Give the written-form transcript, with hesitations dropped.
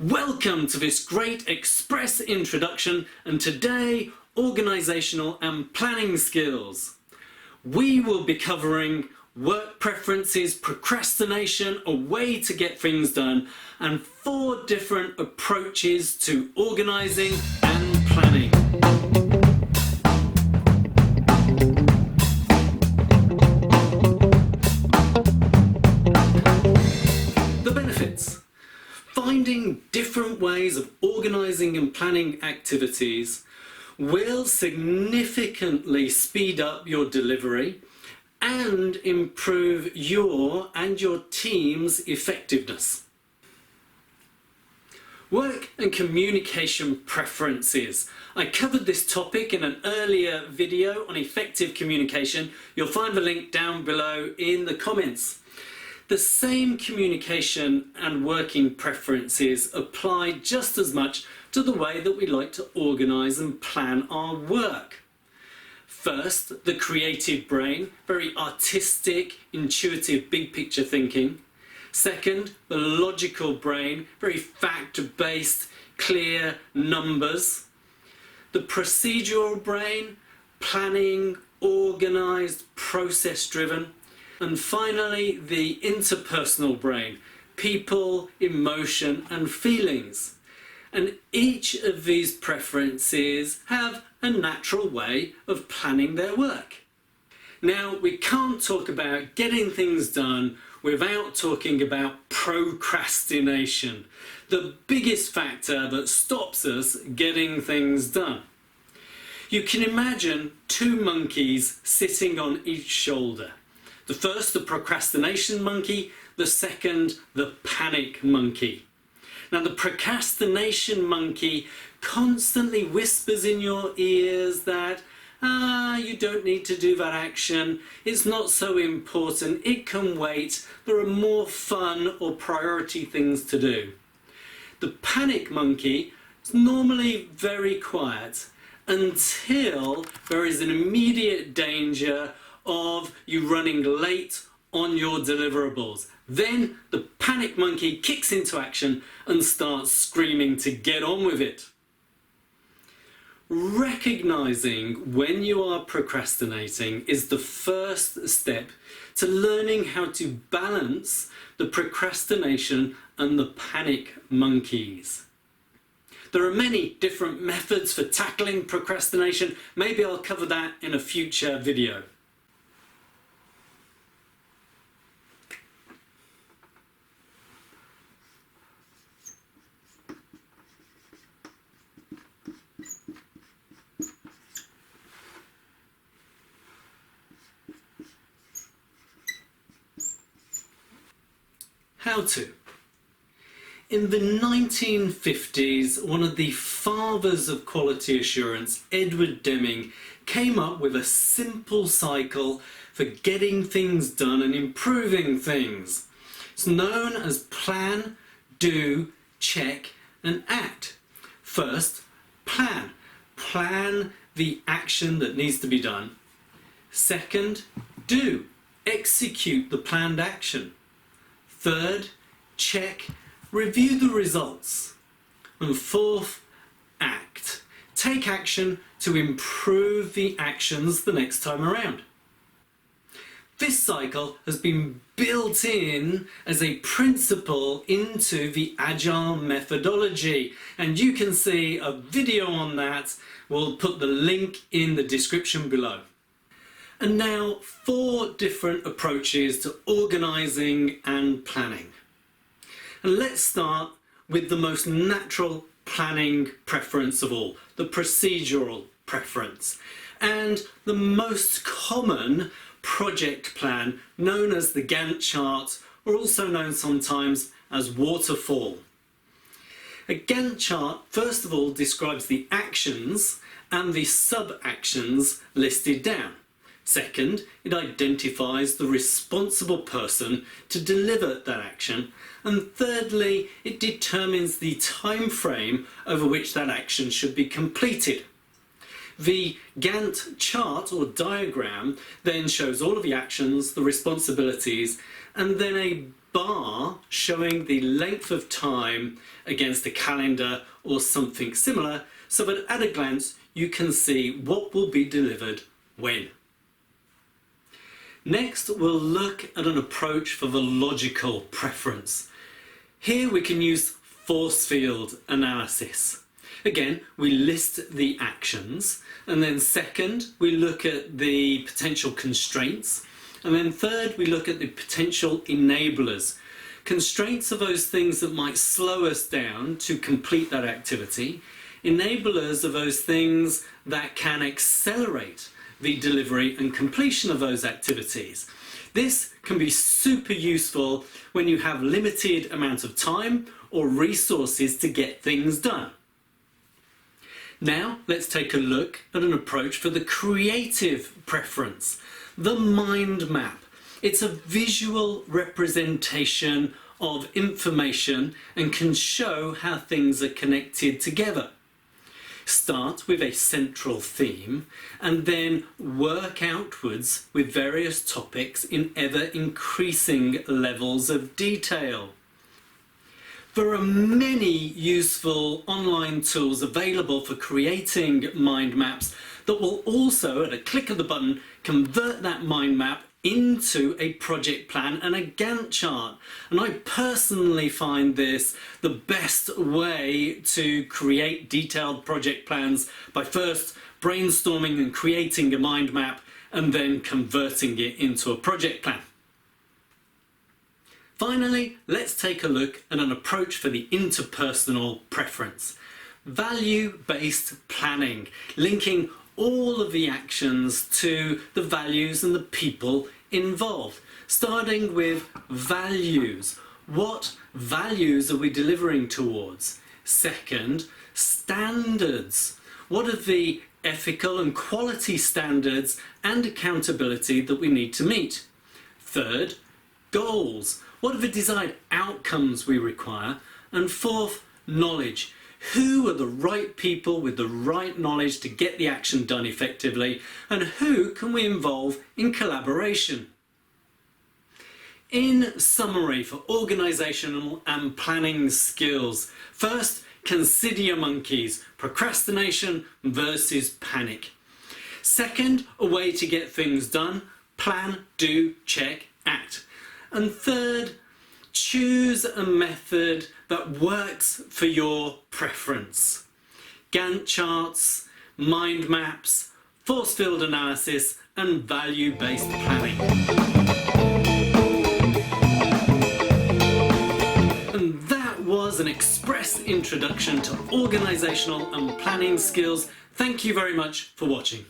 Welcome to this great express introduction, and today, organisational and planning skills. We will be covering work preferences, procrastination, a way to get things done, and 4 different approaches to organising and planning. The benefits. Finding different ways of organising and planning activities will significantly speed up your delivery and improve your and your team's effectiveness. Work and communication preferences. I covered this topic in an earlier video on effective communication. You'll find the link down below in the comments. The same communication and working preferences apply just as much to the way that we like to organise and plan our work. First, the creative brain, very artistic, intuitive, big picture thinking. Second, the logical brain, very fact-based, clear numbers. The procedural brain, planning, organised, process-driven. And finally, the interpersonal brain, people, emotion and feelings. And each of these preferences have a natural way of planning their work. Now, we can't talk about getting things done without talking about procrastination, the biggest factor that stops us getting things done. You can imagine 2 monkeys sitting on each shoulder. The first, the procrastination monkey, the second, the panic monkey. Now, the procrastination monkey constantly whispers in your ears that, you don't need to do that action, it's not so important, it can wait, there are more fun or priority things to do. The panic monkey is normally very quiet until there is an immediate danger of you running late on your deliverables. Then the panic monkey kicks into action and starts screaming to get on with it. Recognizing when you are procrastinating is the first step to learning how to balance the procrastination and the panic monkeys. There are many different methods for tackling procrastination. Maybe I'll cover that in a future video. How to. In the 1950s, one of the fathers of quality assurance, Edward Deming, came up with a simple cycle for getting things done and improving things. It's known as plan, do, check and act. First, plan. Plan the action that needs to be done. Second, do. Execute the planned action. Third, check, review the results. And fourth, act. Take action to improve the actions the next time around. This cycle has been built in as a principle into the Agile methodology, and you can see a video on that. We'll put the link in the description below. And now 4 different approaches to organising and planning. And let's start with the most natural planning preference of all, the procedural preference, and the most common project plan known as the Gantt chart, or also known sometimes as waterfall. A Gantt chart first of all describes the actions and the sub-actions listed down. Second, it identifies the responsible person to deliver that action. And thirdly, it determines the time frame over which that action should be completed. The Gantt chart or diagram then shows all of the actions, the responsibilities, and then a bar showing the length of time against a calendar or something similar, so that at a glance you can see what will be delivered when. Next, we'll look at an approach for the logical preference. Here we can use force field analysis. Again, we list the actions, and then second, we look at the potential constraints, and then third, we look at the potential enablers. Constraints are those things that might slow us down to complete that activity. Enablers are those things that can accelerate the delivery and completion of those activities. This can be super useful when you have limited amount of time or resources to get things done. Now let's take a look at an approach for the creative preference, the mind map. It's a visual representation of information and can show how things are connected together. Start with a central theme and then work outwards with various topics in ever increasing levels of detail. There are many useful online tools available for creating mind maps that will also, at a click of the button, convert that mind map into a project plan and a Gantt chart. And I personally find this the best way to create detailed project plans by first brainstorming and creating a mind map and then converting it into a project plan. Finally, let's take a look at an approach for the interpersonal preference. Value-based planning, linking all of the actions to the values and the people involved. Starting with values. What values are we delivering towards? Second, standards. What are the ethical and quality standards and accountability that we need to meet? Third, goals. What are the desired outcomes we require? And fourth, knowledge. Who are the right people with the right knowledge to get the action done effectively, and who can we involve in collaboration? In summary, for organisational and planning skills, first, consider your monkeys, procrastination versus panic. Second, a way to get things done, plan, do, check, act. And third, choose a method that works for your preference. Gantt charts, mind maps, force field analysis, and value-based planning. And that was an express introduction to organisational and planning skills. Thank you very much for watching.